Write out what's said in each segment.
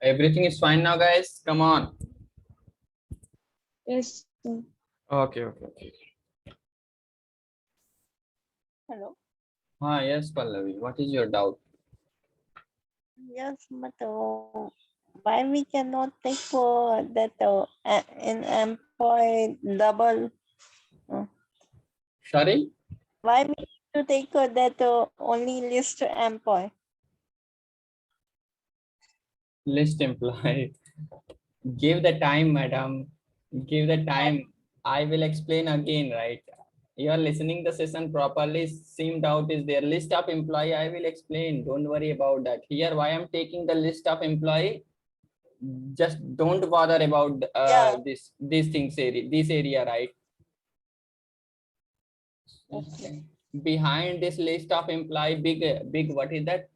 Everything is fine now, guys. Come on. Yes, sir. Okay. Hello. Yes, Pallavi. What is your doubt? Yes, but why we cannot take that in employee double? Uh, Sorry? why we need to take that only list employee? List employee. Give the time, madam. Give the time. I will explain again, right? You are listening the session properly. Seemed out is there. List of employee. I will explain. Don't worry about that. Here, why I'm taking the list of employee. Just don't bother about Yeah. these things area. This area, right? Okay. Behind this list of employee, big what is that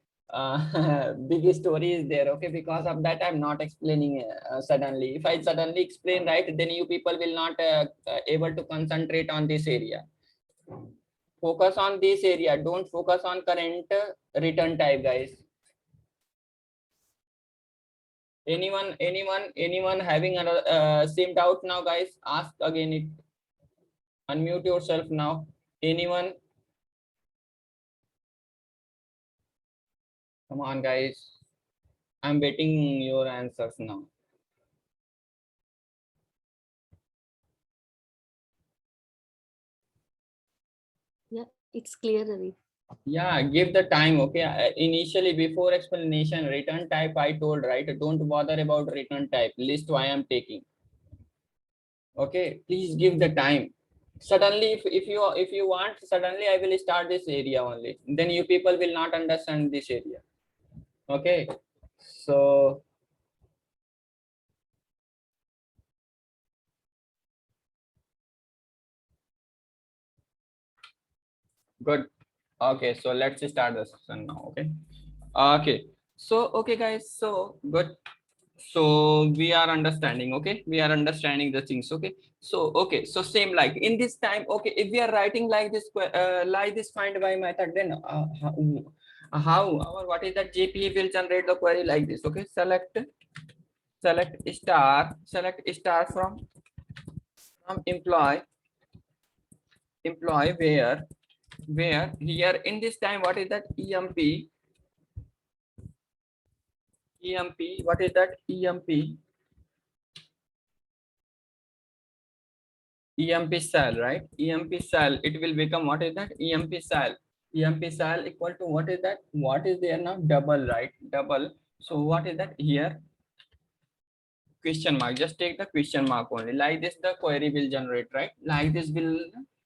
big story is there, okay? Because of that I'm not explaining suddenly. If I suddenly explain, right, then you people will not able to concentrate on this area. Focus on this area, don't focus on current return type, guys. Anyone having another same doubt now, guys? Ask again it. Unmute yourself now. Anyone? Come on, guys. I'm waiting your answers now. Yeah, it's clear, Ravi. Yeah, give the time, okay? Initially, before explanation, return type I told, right? Don't bother about return type. List why I'm taking. Okay, please give the time. Suddenly, if you want, suddenly I will start this area only. Then you people will not understand this area. Okay, so good. Okay, so let's start the session now. Okay. Okay. So okay, guys. So good. So we are understanding, okay? We are understanding the things, okay? So okay, so same like in this time, okay, if we are writing like this find by method, then how our what is that JPA will generate the query like this, okay? Select star from employee where here in this time what is that emp what is that emp cell, right? Emp cell, it will become what is that emp cell equal to what is that, what is there now, double, right? Double. So what is that here, question mark. Just take the question mark only. Like this the query will generate, right? Like this will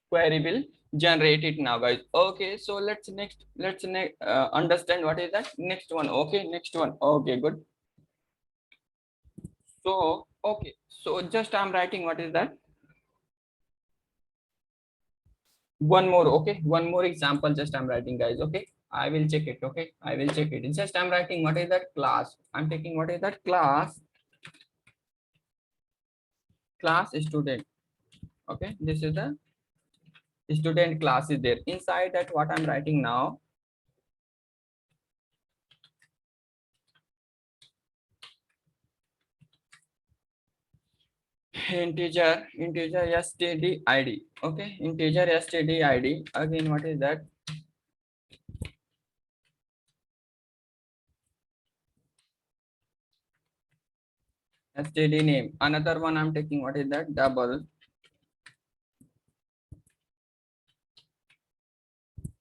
query will generate it now, guys. Okay, so let's understand what is that next one. Okay, next one. Okay, good. So okay, so just I'm writing what is that, one more, okay, one more example just I'm writing, guys. Okay, I will check it. Okay, I will check it. Just I'm writing what is that class, I'm taking what is that class student. Okay, this is the student class is there. Inside that what I'm writing now, integer std id. Okay, integer std id. Again, what is that, std name. Another one I'm taking what is that, double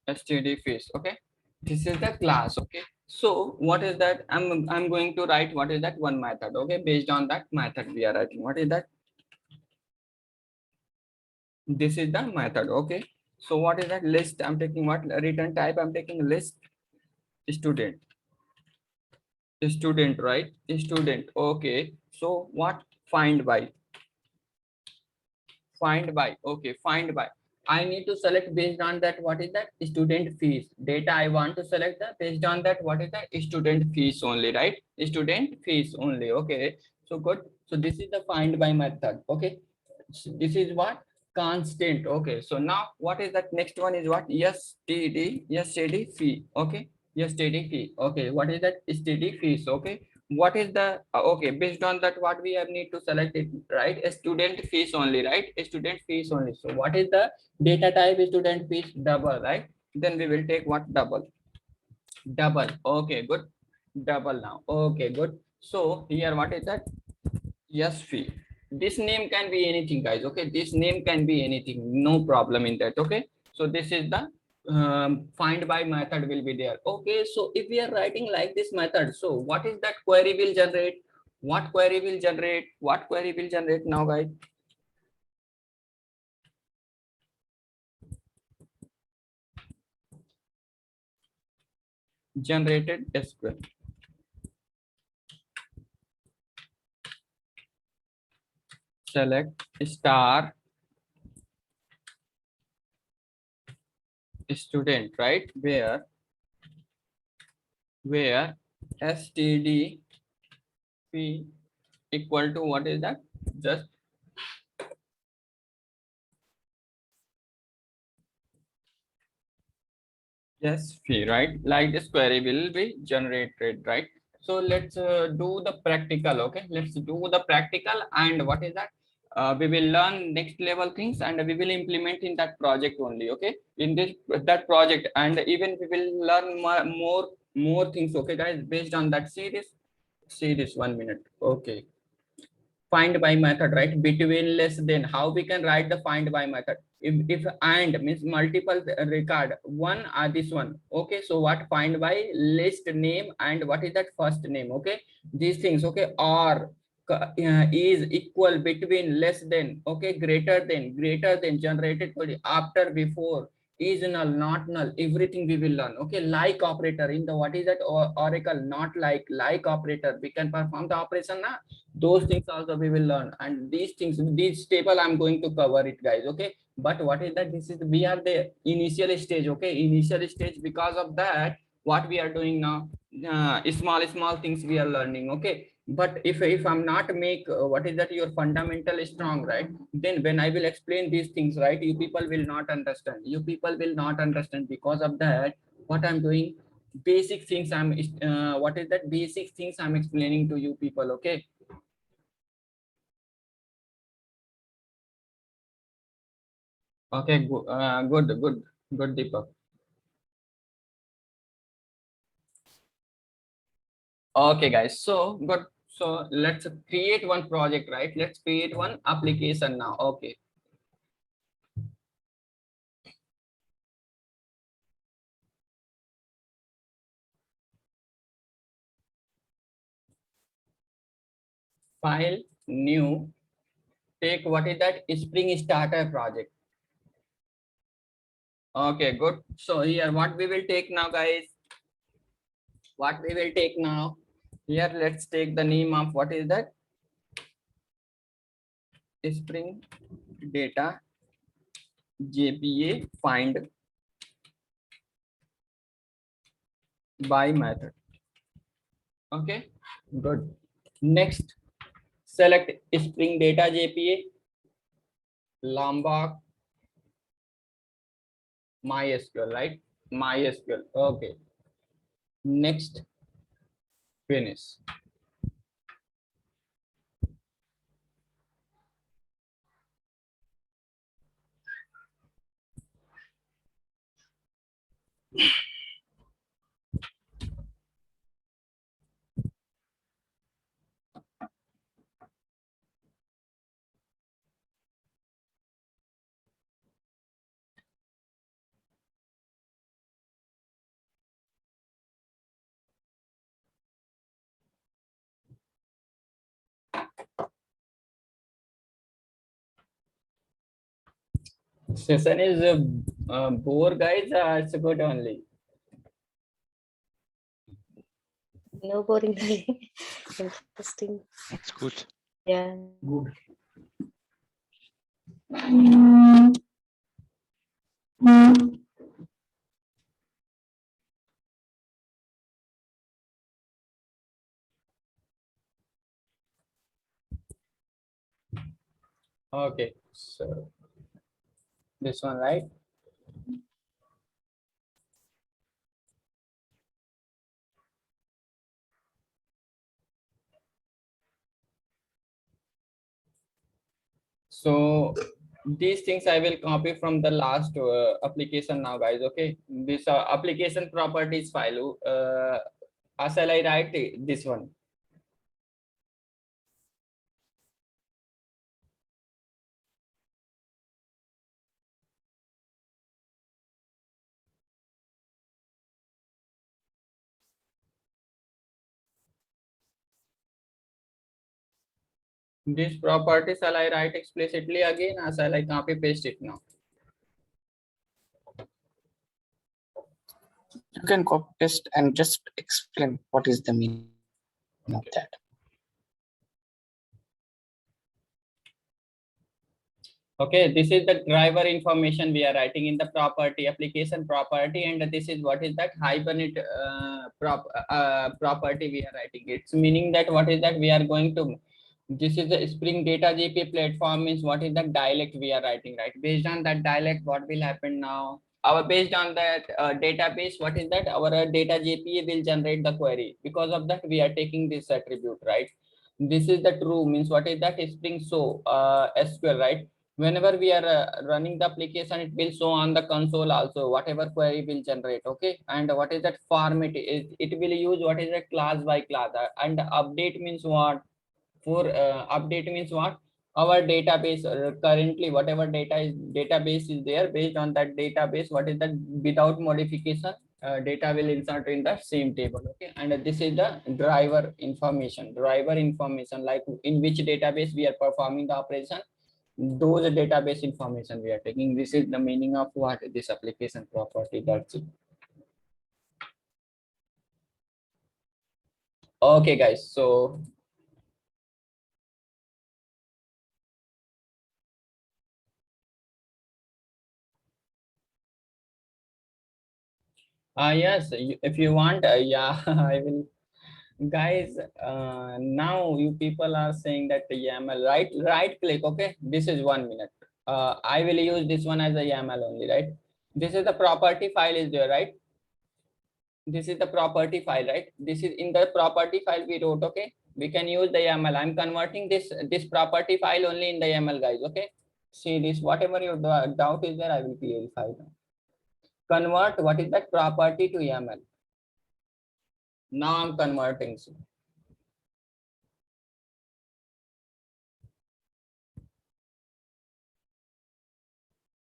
std fish. Okay, this is the class. Okay, so what is that, I'm going to write what is that one method. Okay, based on that method we are writing what is that, this is the method. Okay, so what is that list, I'm taking what return type, I'm taking list student. Student, right? Student. Okay, so what, find by, okay, find by. I need to select based on that what is that student fees data. I want to select the based on that what is that student fees only, right? Student fees only. Okay, so good. So this is the find by method. Okay, so this is what, constant. Okay, so now what is that next one is what, std fee. Okay, std fee. Okay, what is that std fees? Okay, what is the okay, based on that what we have need to select it, right? A student fees only, right? A student fees only. So what is the data type? Student fees double, right? Then we will take what? Double. Okay, good. Double now. Okay, good. So here what is that? Yes, fee. This name can be anything, guys. Okay, this name can be anything. No problem in that. Okay, so this is the find by method will be there. Okay, so if we are writing like this method, so what is that query will generate? What query will generate? What query will generate now, guys? Generated SQL. Select star student, right? Where std fee equal to what is that? Just yes fee, right? Like this query will be generated, right? So let's do the practical. Okay, let's do the practical, and what is that? We will learn next level things, and we will implement in that project only. Okay, in this that project, and even we will learn more things. Okay, guys, based on that. See this 1 minute. Okay, find by method, right? Between less than, how we can write the find by method? If and means multiple record one are this one. Okay, so what? Find by list name and what is that? First name. Okay, these things. Okay, or is equal, between, less than, okay, greater than, generated after, before, is null, not null, everything we will learn. Okay, like operator in the what is that? Oracle, not like operator, we can perform the operation na. Those things also we will learn, and these things, this table I'm going to cover it, guys. Okay, but what is that? This is, we are the initial stage. Okay, initial stage. Because of that, what we are doing now, small things we are learning. Okay, but if I'm not make what is that, your fundamental strong, right? Then when I will explain these things, right, you people will not understand. Because of that, what I'm doing, basic things I'm what is that, basic things I'm explaining to you people. Okay. Okay, good, Deepak. Okay, guys. So good. So let's create one project, right? Let's create one application now. Okay. File, new, take what is that? Spring Starter project. Okay, good. So here, what we will take now, guys? What we will take now? Here, let's take the name of what is that? Spring Data JPA find by method. Okay, good. Next, select Spring Data JPA, Lombok, MySQL, right? MySQL. Okay. Next, finish. Session is bore, guys. It's good only. No boring. Interesting. It's good. Yeah. Good. Okay. So this one, right? So these things I will copy from the last application now, guys. Okay, this application properties file. Shall I write this one? This property shall I write explicitly again, or shall I copy paste it now? You can copy paste and just explain what is the meaning of that. Okay, this is the driver information we are writing in the property application property, and this is what is that Hibernate property we are writing. It's meaning that what is that we are going to. This is the Spring Data GP platform, means what is the dialect we are writing, right? Based on that dialect, what will happen now? Based on that database, what is that? Our data JPA will generate the query. Because of that, we are taking this attribute, right? This is the true, means what is that? Spring show SQL, right? Whenever we are running the application, it will show on the console also whatever query will generate. Okay, and what is that format? It will use what is that class by class, and update means what? For update means what? Our database currently whatever database is there, based on that database, what is that? Without modification, data will insert in the same table. Okay, and this is the driver information, like in which database we are performing the operation, those database information we are taking. This is the meaning of what this application property. That's it. Okay, guys, so yes, if you want, yeah, I will. Guys, now you people are saying that the YAML, right click. Okay, this is 1 minute. I will use this one as a YAML only, right? This is the property file is there, right? This is the property file, right? This is in the property file we wrote. Okay, we can use the YAML. I'm converting this property file only in the YAML, guys. Okay, see this, whatever your doubt is there, I will clarify now. Convert what is that property to YAML. Now I'm converting.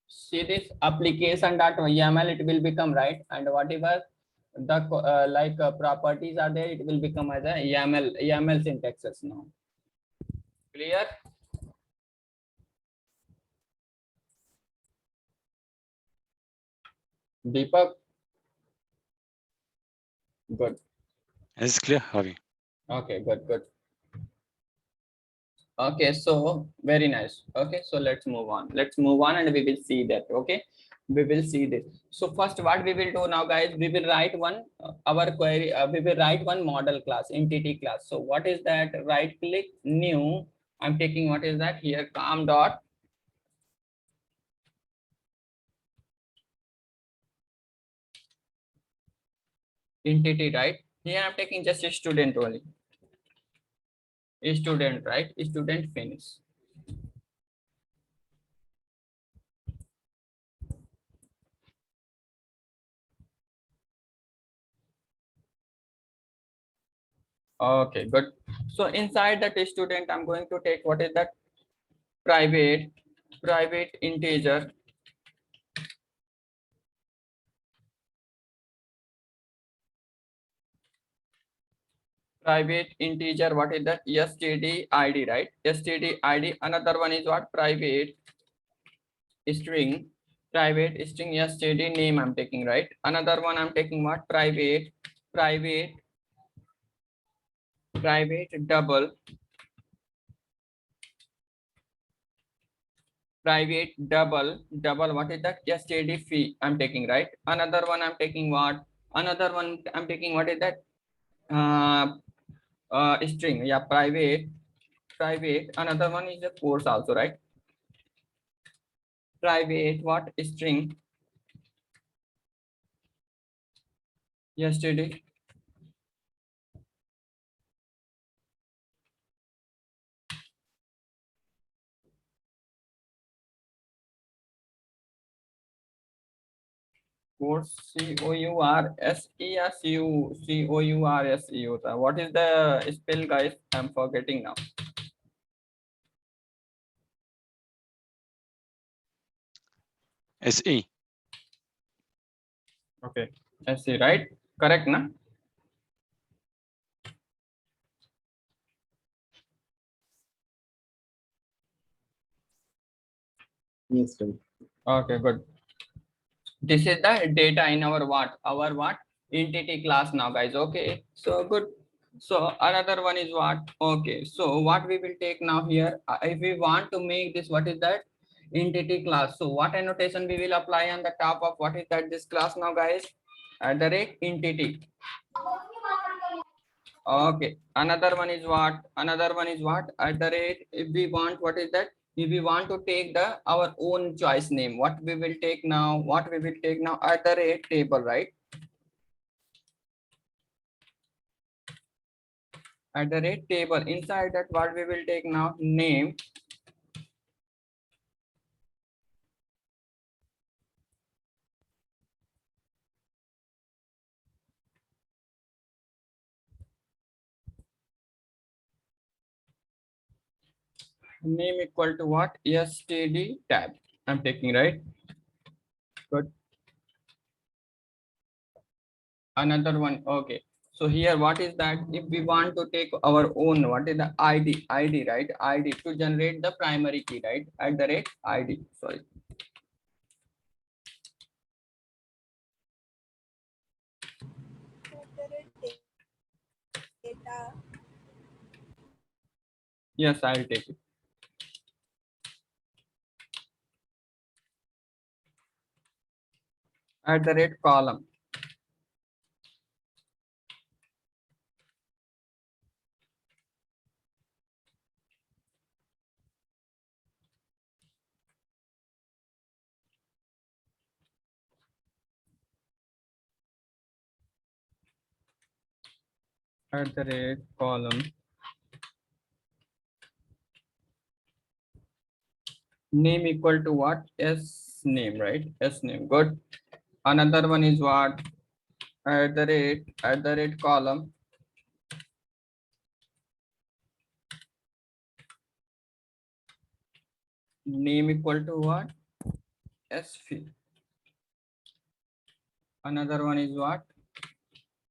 See this application.yaml, it will become, right, and whatever the properties are there, it will become as a YAML syntaxes now. Clear? Deepak? Good. It's clear, Ravi. Okay, good. Okay, so very nice. Okay, so let's move on and we will see that. Okay, we will see this. So first what we will do now, guys, we will write one our query, we will write one model class, entity class. So what is that? Right click, new. I'm taking what is that here, com dot entity, right? Here I'm taking just a student only, a student, right? A student, finish. Okay, good. So inside that student, I'm going to take what is that? Private integer, what is that? Std id, right? Std id. Another one is what? Private string std name I'm taking, right? Another one I'm taking what? Private double, what is that? Std fee I'm taking, right? Another one I'm taking what? What is that? String, yeah, private. Another one is the course also, right? Private what? String yesterday. Course COURSE या COURSE होता है? What is the spell, guys? I'm forgetting now. SE. Okay, SE, right? Correct, na? Yes, sir. Okay, good. This is the data in our what? Our what? Entity class now, guys. Okay, so good. So another one is what? Okay, so what we will take now here, if we want to make this, what is that? Entity class. So what annotation we will apply on the top of what is that this class now, guys? At the rate entity. Okay, another one is what? Another one is what? At the rate, if we want, what is that? If we want to take the our own choice name, what we will take now? What we will take now? At the rate table, right? At the rate table, inside that, what we will take now? Name. Name equal to what? STD tab. I'm taking, right? Good. Another one. Okay. So here, what is that? If we want to take our own, what is the ID, right? ID to generate the primary key, right? At the rate ID. Sorry. Data. Yes, I'll take it. At the rate column. At the rate column. Name equal to what? S name, right? S name. Good. Another one is what? At the rate column. Name equal to what? S field. Another one is what?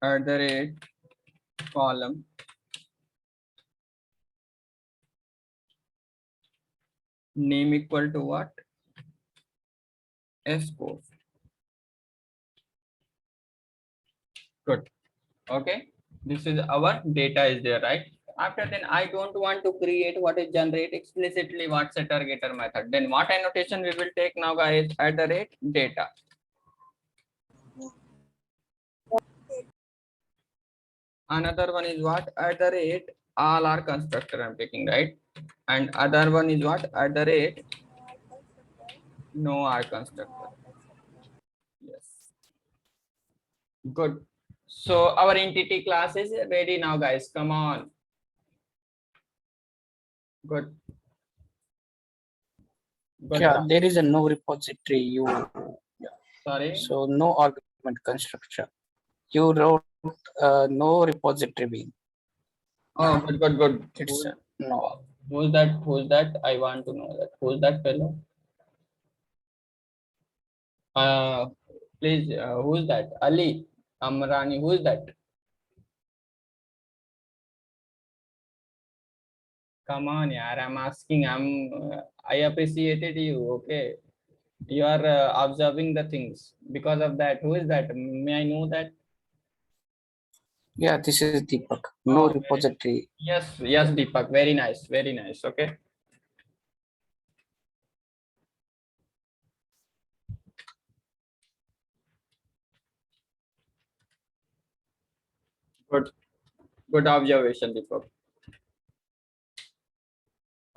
At the rate column. Name equal to what? S code. Good. Okay. This is our data is there, right? After then, I don't want to create what is generate explicitly what setter getter method. Then what annotation we will take now, guys? At the rate data. Another one is what? At the rate all are constructor I'm taking, right? And other one is what? At the rate no are constructor. Yes. Good. So our entity class is ready now, guys. Come on. Good. Good. Yeah, there is a no repository. Sorry. So no argument constructor. You wrote no repository being. Oh, good, good, good. It's no. Who's that? Who's that? I want to know that. Who's that fellow? Please, who's that? Ali Amrani, who's that? Come on, yaar, I'm asking. I appreciated you. Okay, you are observing the things. Because of that, who is that? May I know that? Yeah, this is Deepak. No Oh, very- repository. Yes, yes, Deepak. Very nice, very nice. Okay. Good, good observation, Deepak.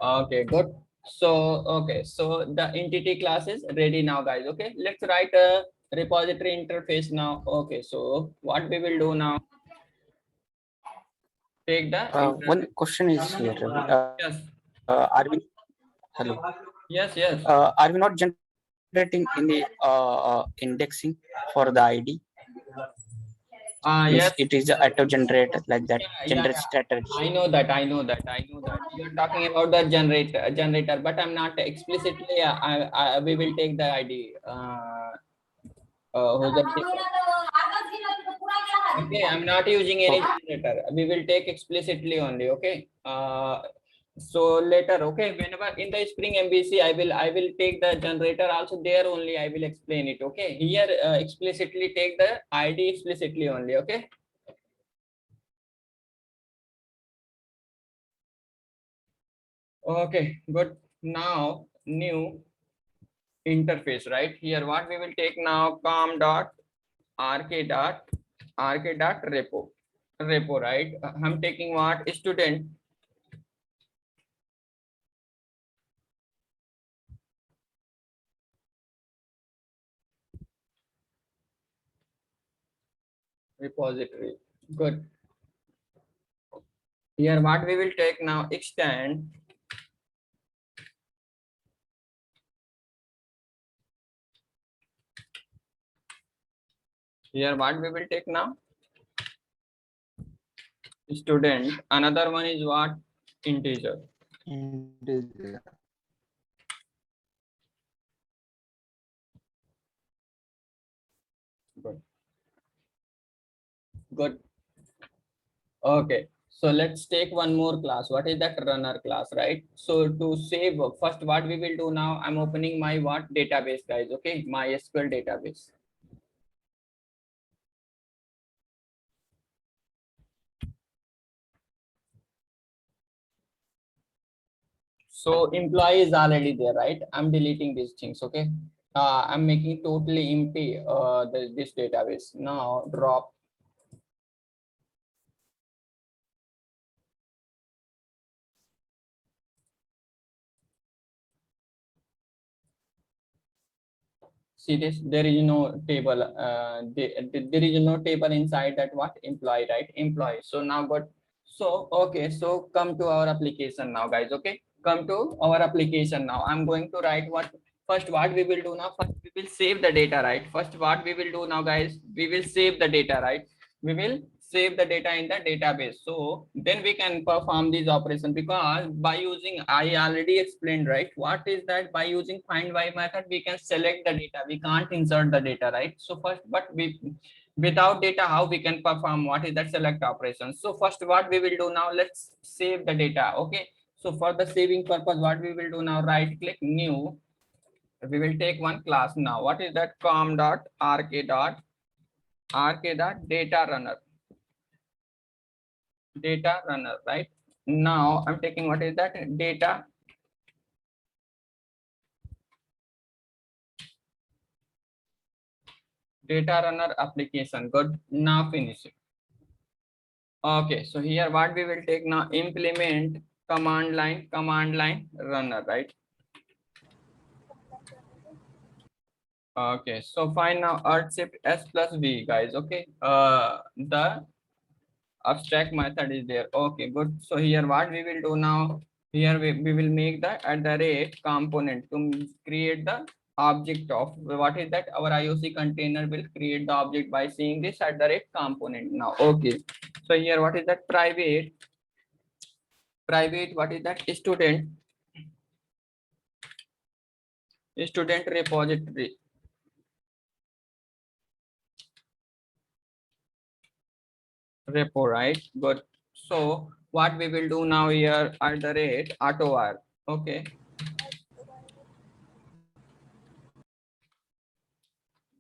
Okay, good. So, okay, so the entity class is ready now, guys. Okay, let's write a repository interface now. Okay, so what we will do now? Take the One question is here. yes, Are we? Hello. yes, yes. Are we not Rating in the indexing for the ID. Means Yes. it is a auto generator like that. Yeah, Generate yeah. strategy. I know that. You're talking about the generator, but I'm not explicitly. We will take the ID. Who's that taker? Okay, I'm not using any generator. We will take explicitly only. Okay. So later, okay, whenever in the Spring MVC, I will take the generator also there only. I will explain it. Okay. Here, explicitly take the ID explicitly only. Okay. Okay, good. Now new interface, right? Here what we will take now, com dot rk dot repo, right? I'm taking what? Student. Repository. Good. Here what we will take now, extend here what we will take now, student. Another one is what? Integer. Good. Good. Okay, so let's take one more class. What is that? Runner class, right? So to save, first what we will do now, I'm opening my what? Database, guys. Okay, my SQL database. So employee is already there, right? I'm deleting these things. Okay, I'm making totally empty this database. Now drop. See this, there is no table. There is no table inside that what? Employee, right? Employee. So now got, so okay, so come to our application now, guys. Okay, come to our application now. I'm going to write what, first what we will do now, first we will save the data, right? First what we will do now, guys, we will save the data, right? We will save the data in the database, so then we can perform these operations, because by using, I already explained, right? What is that? By using find by method, we can select the data, we can't insert the data, right? So first, but we, without data, how we can perform what is that select operation? So first what we will do now, let's save the data. Okay, so for the saving purpose, what we will do now, right click new, we will take one class now. What is that? Com dot rk dot data runner, right? Now I'm taking, what is that? Data runner application. Good. Now finish it. Okay, so here what we will take now, implement command line runner, right? Okay, so fine, now alt shift s plus v, guys. Okay, the abstract method is there. Okay, good. So here what we will do now, here we will make the at the rate component to create the object of, what is that? Our IOC container will create the object by seeing this at the rate component now. Okay, so here what is that? Private, what is that? Student repository. Repo, right? Good. So what we will do now here at the rate AutoWire. Okay.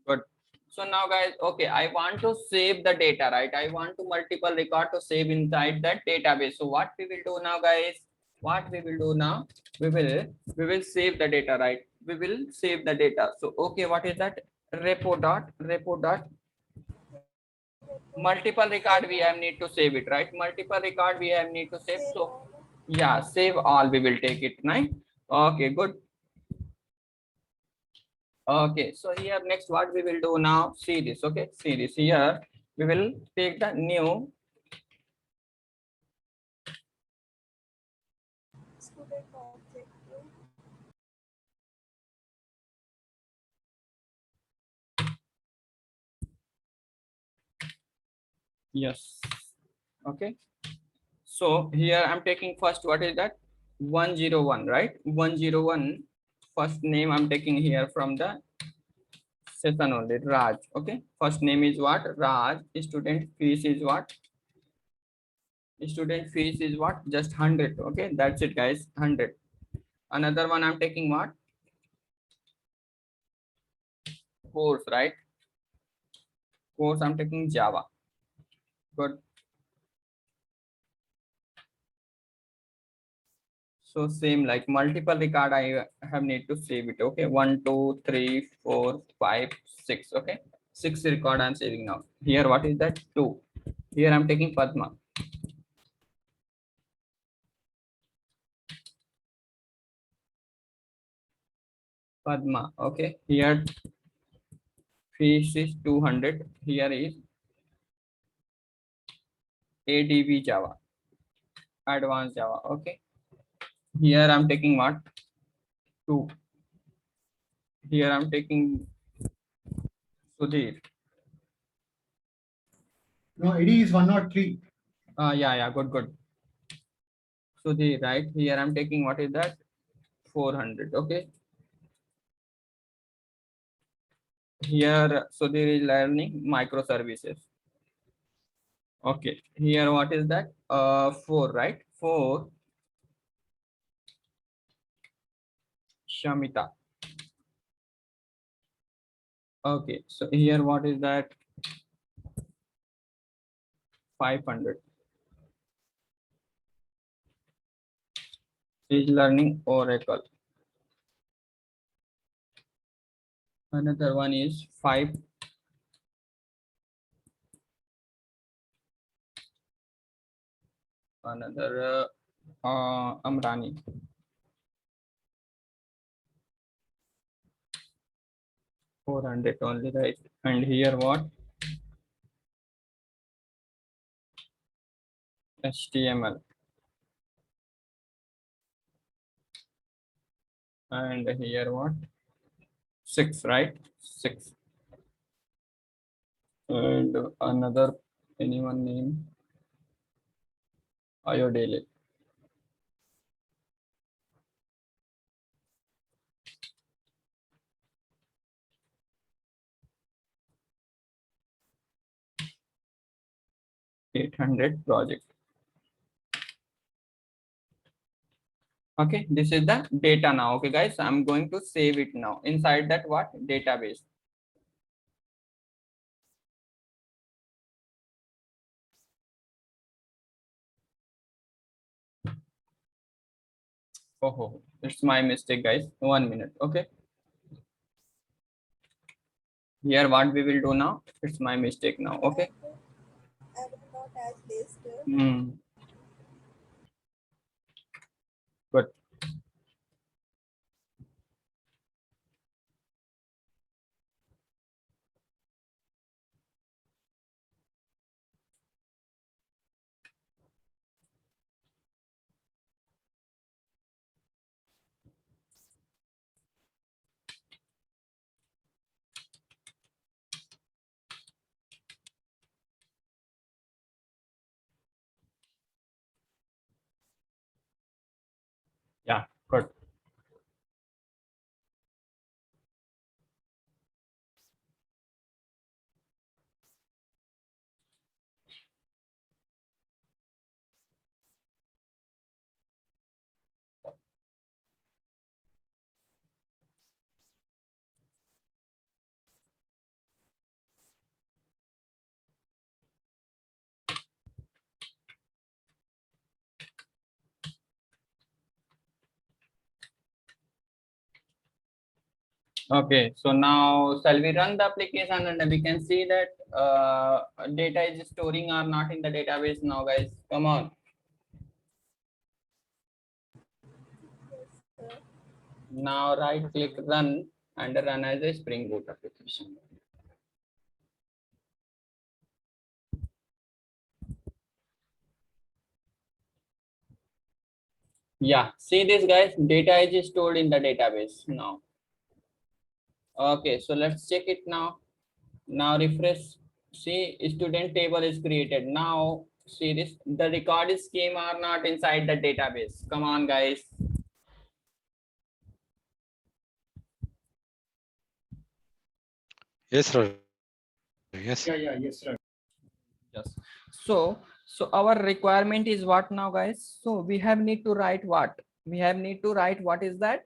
Good. So now, guys, okay, I want to save the data, right? I want to multiple record to save inside that database. So what we will do now, guys? What we will do now? We will save the data, right? We will save the data. So okay, what is that? Repo dot multiple record we have need to save it, right? Multiple record we have need to save. So yeah, save all. We will take it, right? Okay, good. Okay, so here next what we will do now, see this. Okay, see this. Here we will take the new Yes. Okay. So here I'm taking first, what is that? 101, right? 101, first name I'm taking here from the session only, Raj. Okay. First name is what? Raj. Student fees is what? Student fees is what? Just 100. Okay. That's it, guys. 100. Another one I'm taking what? Course, right? Course I'm taking Java. Good. So same like multiple record I have need to save it. Okay, 1, 2, 3, 4, 5, 6. Okay, 6 record I'm saving now. Here what is that? 2. Here I'm taking Padma. Padma. Okay, here fish is 200. Here is ADB Java, Advanced Java. Okay, here I'm taking what? 2. Here I'm taking Sudhir. No, ID is 103. Yeah, good, good. Sudhir, right? Here I'm taking what is that? 400. Okay. Here Sudhir is learning microservices. Okay. Here what is that? 4, right? 4. Shamita. Okay. So here what is that? 500. Is learning Oracle. Another one is 5. Another Amrani. $400 only, right? And here what? HTML. And here what? 6, right? 6. And another, anyone name? Ayodele. $800 project. Okay, this is the data now. Okay, guys, I'm going to save it now. Inside that what? Database. Oh, it's my mistake, guys. 1 minute. Okay. Here what we will do now? It's my mistake now. Okay. I will not add this. Good. Yeah, good. Okay, so now shall we run the application and we can see that data is storing or not in the database now, guys. Come on. Now right click run and run as a Spring Boot application. Yeah, see this, guys, data is stored in the database now. Okay, so let's check it now. Now refresh. See, student table is created. Now, see this, the record scheme are not inside the database. Come on, guys. Yes, Ravi. Yes. Yes, right. Yes. So our requirement is what now, guys? So we have need to write what? We have need to write what is that?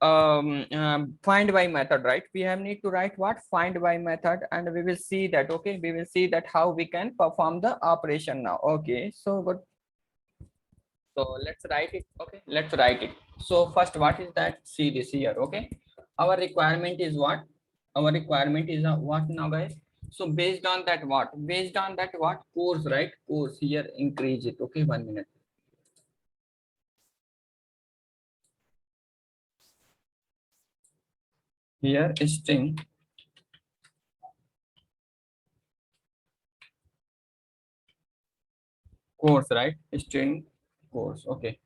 Find by method, right? We have need to write what? Find by method, and we will see that. Okay, we will see that how we can perform the operation now. Okay, so good. So let's write it. Okay, let's write it. So first, what is that? See this here. Okay, our requirement is what? Our requirement is what now, guys? So based on that what? Based on that what? Course, right? Course here, increase it. Okay, 1 minute. Here string course, right? String course. Okay.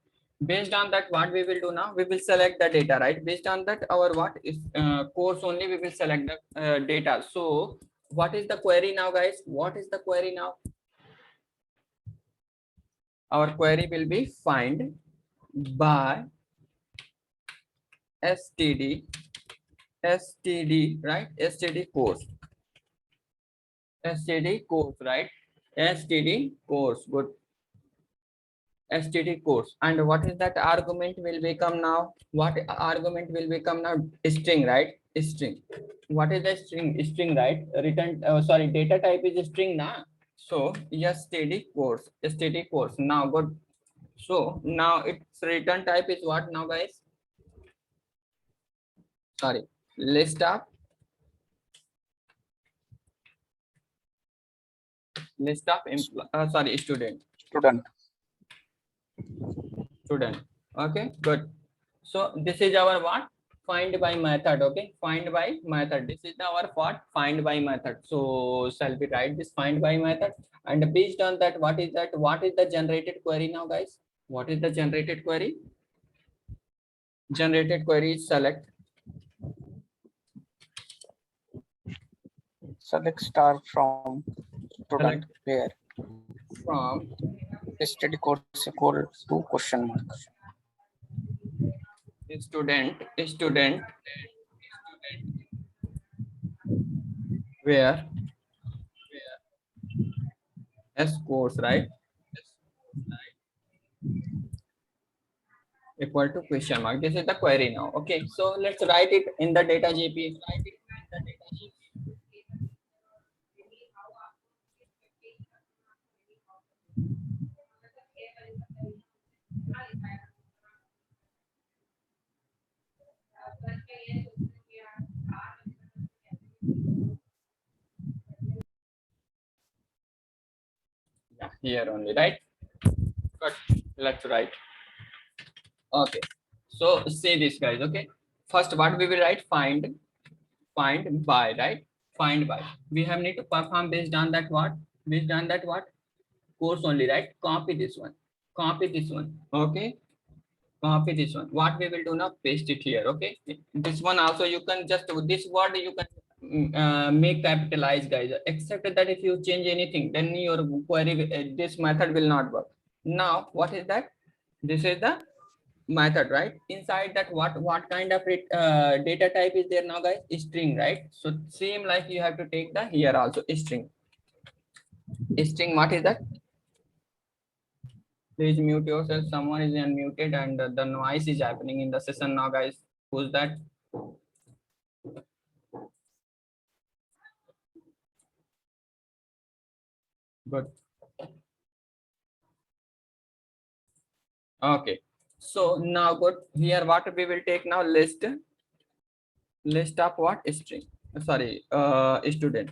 Based on that, what we will do now? We will select the data, right? Based on that, our what is course only. We will select the data. So what is the query now, guys? What is the query now? Our query will be find by std, right? Std course, std course, right? Std course, good. std course. And what is that argument will become now? What argument will become now? String, right? String. What is the string, right? Return sorry, data type is string now. So std course. Now good. So now its return type is what now, guys? Sorry, list of student. Okay, good. So this is our what? Find by method. Okay, find by method. This is our what? Find by method. So shall we write this find by method? And based on that, what is that? What is the generated query now, guys? What is the generated query? Generated query is select star from student where from study course equal to question mark. student where s course, right? Equal to question mark. This is the query now. Okay, so let's write it in the data GP. Yeah, here only, right? Good. Let's write. Okay, so see this, guys. Okay, first what we will write? Find by, right? Find by. We have need to perform based on that what? Based on that what? Course only, right? Copy this one. Copy this one. Okay. Copy this one. What we will do now? Paste it here. Okay. This one also you can just this word you can make capitalize, guys. Except that if you change anything, then your query this method will not work. Now what is that? This is the method, right? Inside that what kind of data type is there now, guys? String, right? So same like you have to take the here also string. String, what is that? Please mute yourself. Someone is unmuted and the noise is happening in the session now, guys. Who's that? Good. Okay. So now good. Here what we will take now? List of what? String. Sorry, student.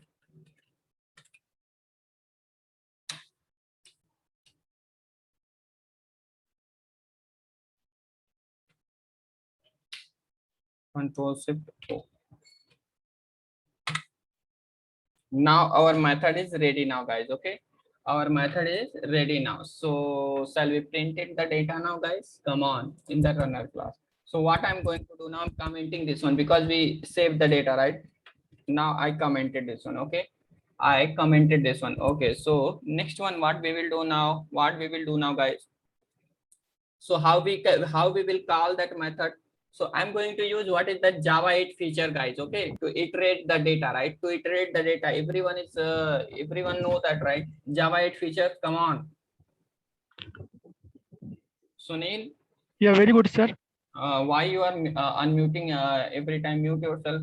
Control Shift O. Now our method is ready now, guys. Okay, our method is ready now. So shall we print it the data now, guys? Come on, in the runner class. So what I'm going to do now, I'm commenting this one because we saved the data, right? Now I commented this one. Okay, I commented this one. Okay, so next one, what we will do now? What we will do now, guys? So how we will call that method? So I'm going to use what is the Java 8 feature, guys. Okay, to iterate the data, right? To iterate the data. Everyone know that, right? Java 8 feature. Come on, Sunil. Yeah, very good, sir. Why you are unmuting every time? Mute yourself.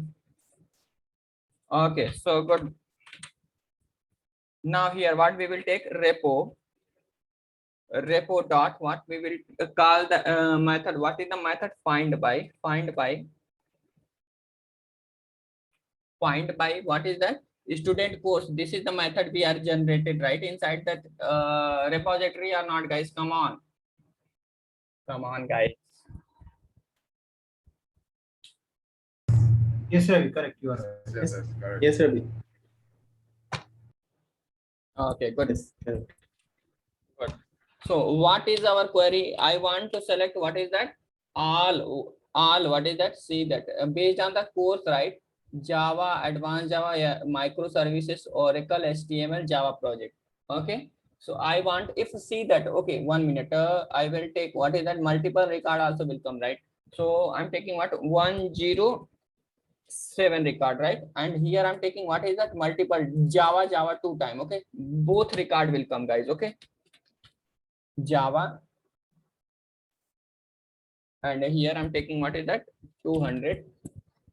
Okay, so good. Now here, what we will take repo dot, what we will call the method. What is the method? Find by what is that? Student course. This is the method we are generated, right? Inside that repository or not, guys? Come on, guys. Yes, Ravi, correct. You are right. Yes, Ravi. Okay, good. Yes, correct. Good. So what is our query? I want to select what is that? All, what is that? See that based on the course, right? Java, Advanced Java, yeah, Microservices, Oracle, HTML, Java project. Okay. So I want, if see that, okay, 1 minute, I will take what is that? Multiple record also will come, right? So I'm taking what? 107 record, right? And here I'm taking what is that? Multiple Java 2 time. Okay. Both record will come, guys. Okay. Java, and here I'm taking what is that? 200,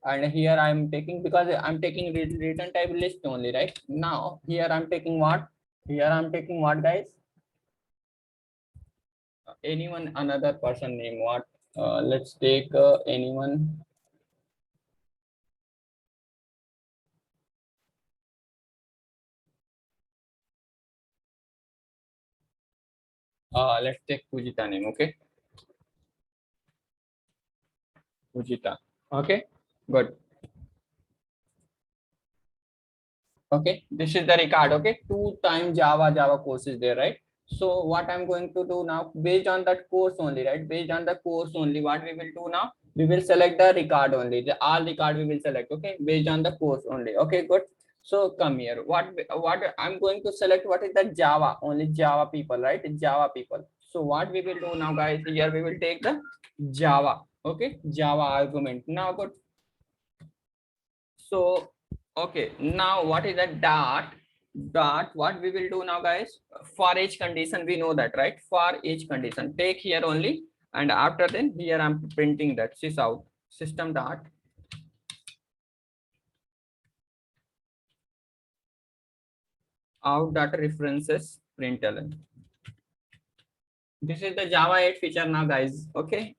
and here I'm taking, because I'm taking return type list only, right? Now here I'm taking what? Here I'm taking what, guys? Anyone, another person name, what? Let's take anyone. Let's take Pujita name. Okay, Pujita. Okay, good. Okay, this is the record. Okay, 2 times Java course is there, right? So what I'm going to do now, based on that course only, right? Based on the course only, what we will do now, we will select the record only. The all record we will select. Okay, based on the course only. Okay, good. So come here. What I'm going to select, what is the Java, only Java people, right? Java people. So what we will do now, guys, here we will take the Java. Okay, Java argument. Now good. So okay, now what is that dot? What we will do now, guys? For each condition, we know that, right? For each condition, take here only, and after then here I'm printing that sys out system dot out data references println. This is the Java 8 feature now, guys. Okay,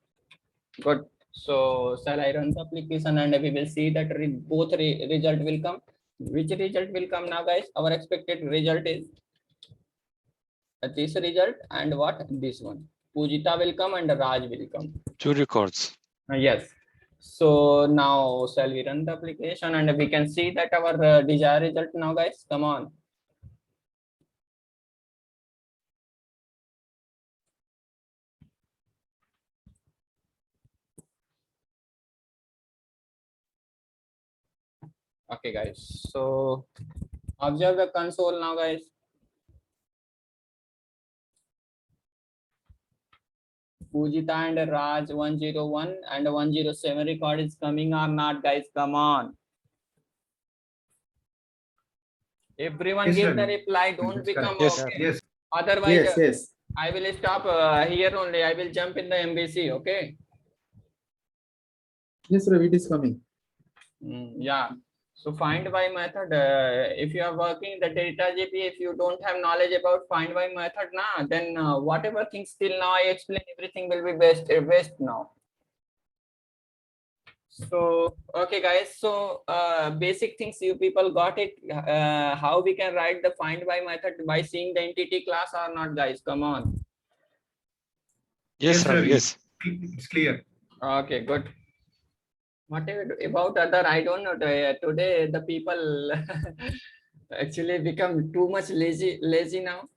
good. So shall I run the application, and we will see that both result will come. Which result will come now, guys? Our expected result is this result, and what? This one. Pujita will come and Raj will come. 2 records. Yes. So now shall we run the application, and we can see that our desired result now, guys? Come on. Okay, guys. So observe the console now, guys. Pujita and Raj 101 and 107 record is coming or not, guys? Come on. Everyone Yes, give the Ravi. reply. Don't That's become Yes. okay. Yes. Otherwise, Yes, yes. I will stop here only. I will jump in the MBC. Okay. Yes, Ravi, it is coming. Yeah. So find by method. If you are working the data GP, if you don't have knowledge about find by method now, then whatever things till now I explain, everything will be best now. So okay, guys. So basic things you people got it. How we can write the find by method by seeing the entity class or not, guys? Come on. Yes, Ravi. Ravi. Yes. It's clear. Okay, good. Whatever about other, I don't know. Today the people actually become too much lazy now.